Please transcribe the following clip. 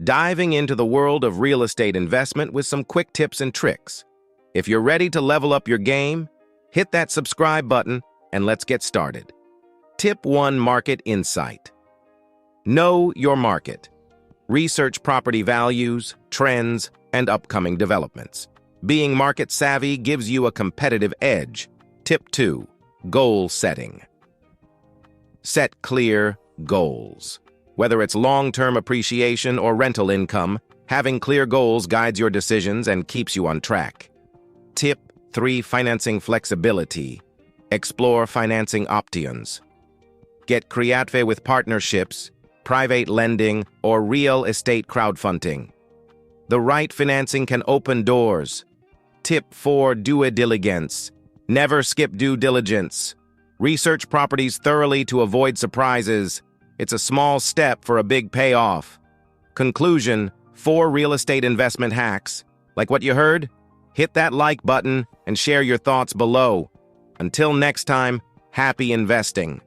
diving into the world of real estate investment with some quick tips and tricks. If you're ready to level up your game, hit that subscribe button and let's get started. Tip 1: Market Insight. Know your market. Research property values, trends, and upcoming developments. Being market savvy gives you a competitive edge. Tip 2: Goal setting. Set clear goals. Whether it's long-term appreciation or rental income, having clear goals guides your decisions and keeps you on track. Tip 3: Financing flexibility. Explore financing options. Get creative with partnerships, private lending, or real estate crowdfunding. The right financing can open doors. Tip 4: Due diligence. Never skip due diligence. Research properties thoroughly to avoid surprises. It's a small step for a big payoff. Conclusion: 4 real estate investment hacks. Like what you heard? Hit that like button and share your thoughts below. Until next time, happy investing.